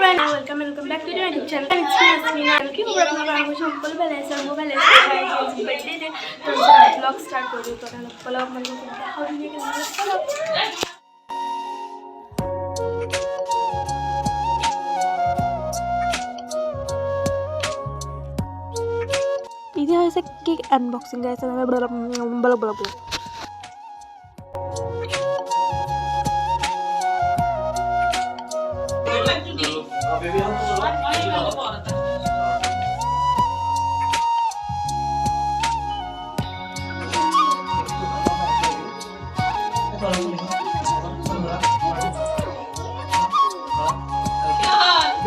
everyone, welcome back to the YouTube channel. It's me Hasmina. Welcome to our simple balance and mobile balance birthday day. तो vlog start कर दूँ तो ना follow up मतलब क्या हो रही है follow. Ini harusnya cake unboxing guys, sampai belum.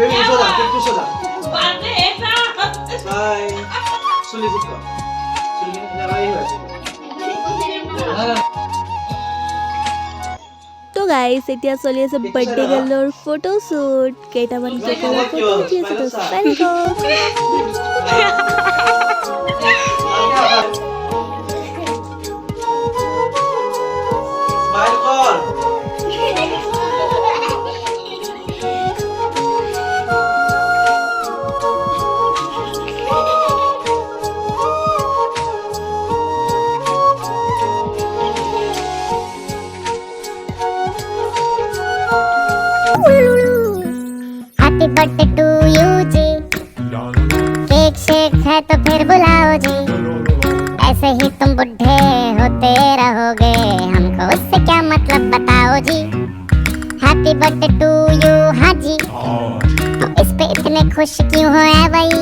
Baby, soda, take two soda. Bye. Suli buka. Suli nyalain aja. तो गाइस এতিয়া চলি আছে বার্থডে গার্লৰ ফটো শুট কেইটামান কেকৰ ফটো উঠি আছে তো চাই Smile call. Happy birthday to you ji, cake shake है तो फिर बुलाओ जी, ऐसे ही तुम बुढ़े होते रहोगे, हमको उससे क्या मतलब बताओ जी। हैप्पी बर्थडे टू यू हाँ जी, तो इस पे इतने खुश क्यों हो ऐ भाई,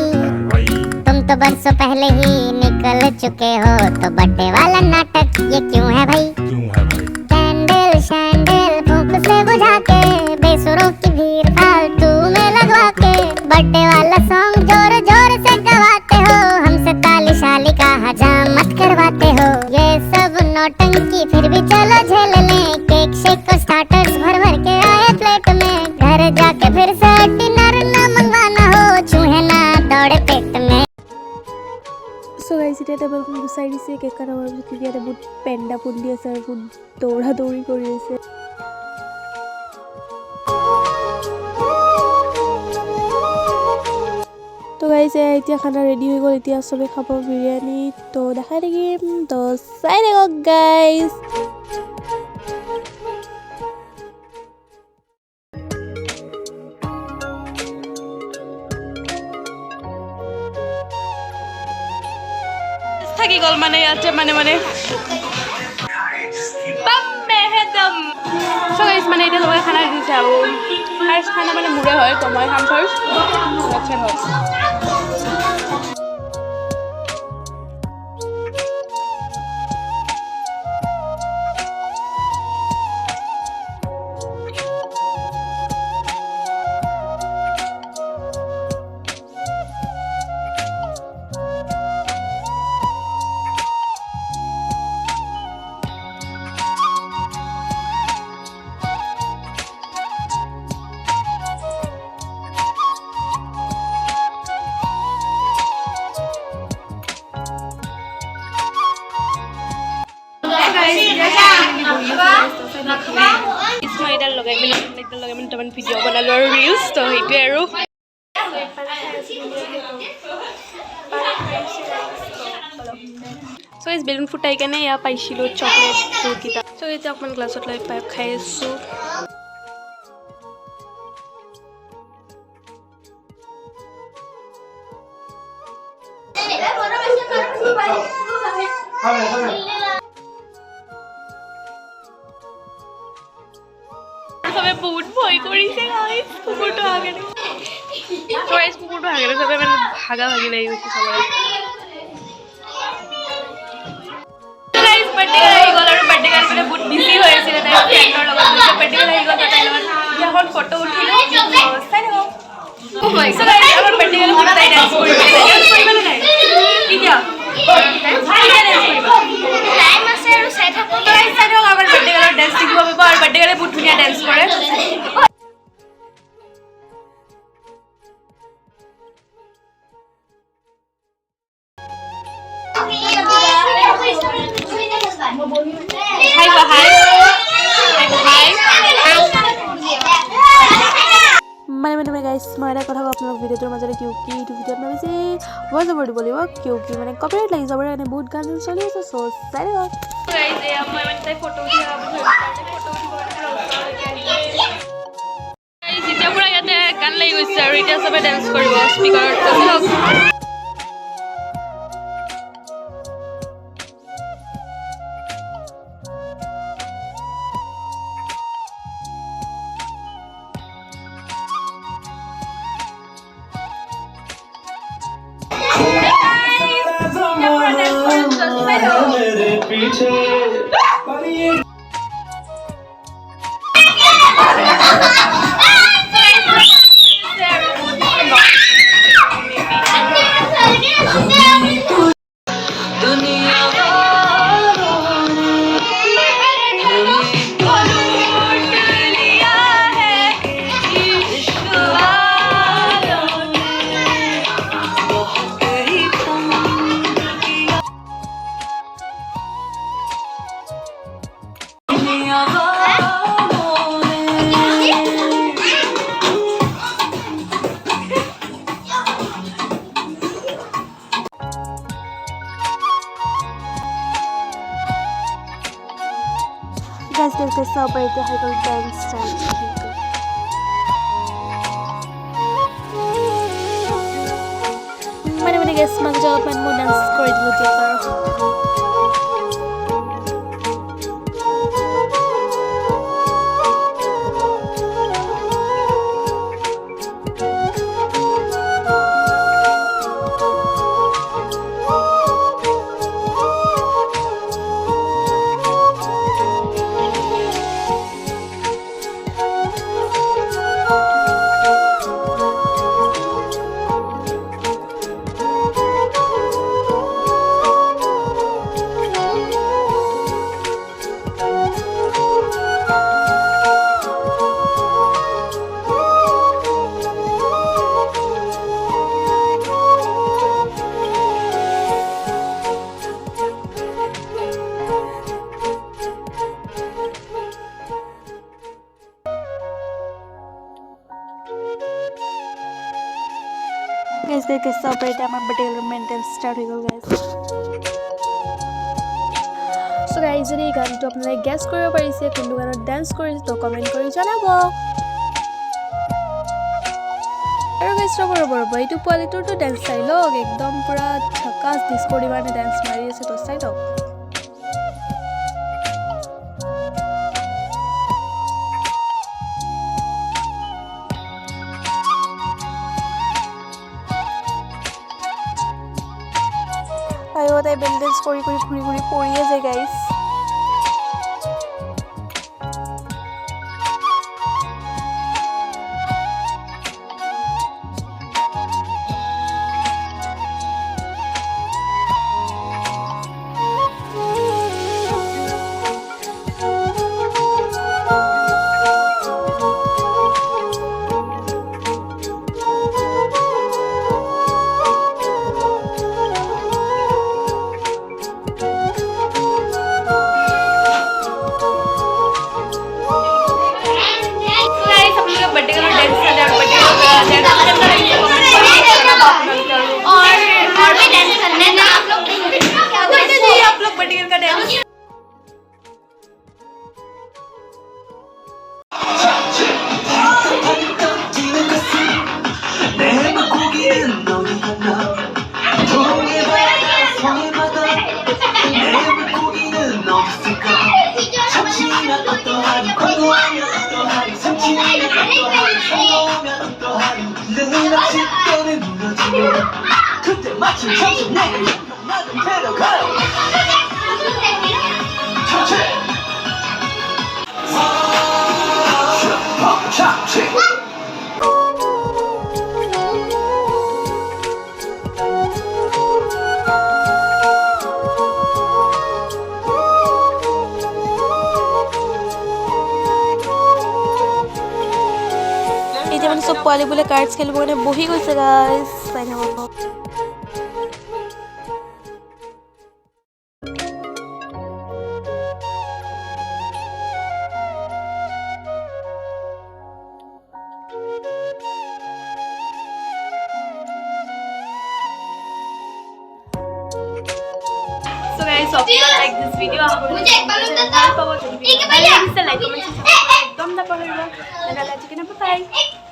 तुम तो बरसों पहले ही निकल चुके हो, तो बर्थडे वाला नाटक ये क्यों है भाई। कैंडल शैंडल फूंक से बुझा के, बेसुरों की भीड़ फालतू में लगवा के, बर्थडे वाला सॉन्ग जोर जोर से गवाते हो, हमसे ताली शाली का हजामत करवाते हो। ये सब नौटंकी फिर भी चलो झेल लें, केक शेक और स्टार्टर्स भर भर के आए प्लेट में, घर जाके फिर से डिनर ना मंगवाना हो, चूहे ना दौड़े पेट में। सो गाइस এতিয়া টেবল খন গুছাই দিছে কেক কাটাৰ পিছত ইয়াতে বহুত পেণ্ডা ফুলি আছে আৰু বহুত দৌৰা দৌৰি কৰি আছে। তো গাইস এতিয়া খানা ৰেডি হৈ গ'ল, এতিয়া সবে খাব বিৰিয়ানী, তো দেখাই থাকিম, তো চাই থাকক গাইস। থাকি গ'ল মানে ইয়াতে মানে মেহেদম। সো গাইস মানে এতিয়া সবাই খানা দিছে আৰু ফাৰ্ষ্ট খানা মানে মোৰে হয়, তো মই খাম ফাৰ্ষ্ট, আচ্ছা হয়। ইডাল লগাই মেলি দুটামান ভিডিঅ' বনালোঁ আৰু ৰিলছ, তো সেইটোৱে আৰু চ' এই বেলুন ফুটাই কেনে ইয়াৰ পাইছিলোঁ চকলেট বহুতকেইটা। চ' এতিয়া অকণমান গ্লাছত লৈ পাই খাই আছোঁ। সবে বহুত ভয় কৰিছে গাইস, কুকুৰটো আগেৰে সবে মানে ভাগা ভাগি লাগি গৈছে সবৰে। গাইস বাৰ্থডে আহি গ'ল আৰু বাৰ্থডে গাল মানে বহুত বিজি হৈ আছিলে তাই ফ্ৰেণ্ডৰ লগত, বাৰ্থডে গাল আহি গ'ল তাইৰ লগত এখন ফটো উঠিলোঁ, চাই থাকক। আমাৰ বাৰ্থডে গাল তাই ডান্স কৰিব নাই এতিয়া আমাৰ বাৰ্থডে গালৰ ডান্স শিকিব পাৰিব, আৰু বাৰ্থডে গালে বহুত ধুনীয়া ডান্স কৰে। হাই হাই গাইজ মই এটা কথা কওঁ আপোনালোক ভিডিঅ'টোৰ মাজতে কিউকি এইটো ভিডিঅ'ত মই বেছি ভইচ অভাৰ দিব লাগিব কিউকি মানে কপিৰাইট লাগি যাব কাৰণে বহুত গান চলি আছে চ' চাই দিয়ক গাইজ এয়া মই মানে তাই ফটো উঠি যেতিয়া পুৰা ইয়াতে গান লাগি গৈছে আৰু এতিয়া চবে ডান্স কৰিব স্পীকাৰত मेरे पीछे guys can celebrate the high dance time. Mana guys mag-development mo dance score dito pero guys they can celebrate our birthday maintenance start হৈ গ'ল guys so guys যদি এই গানটো আপোনালোকে গেছ কৰিব পাৰিছে কোনটো গানত ডান্স কৰিছে তো কমেন্ট কৰি জনাব আৰু guys ৰ'ব এইটো পোৱালিটোৰটো ডান্স চাই লওক একদম পুৰা ঝকাস ডিস্কো দিবানে ডান্স মাৰি আছে তো চাই লওক ayo tay balance kori poriye jay guys 그때 마침 정신 내가 나좀 데려가요 참치 এতিয়া মানে সব পোৱালি বোলে কাৰ্ডছ খেলিব কাৰণে বহি গৈছে গাইস চাই থাকক guys hope you all like this video. मुझे एक बार लाइक कमेंट सबस्क्राइब एकदम ना पाहरिबा। Bye.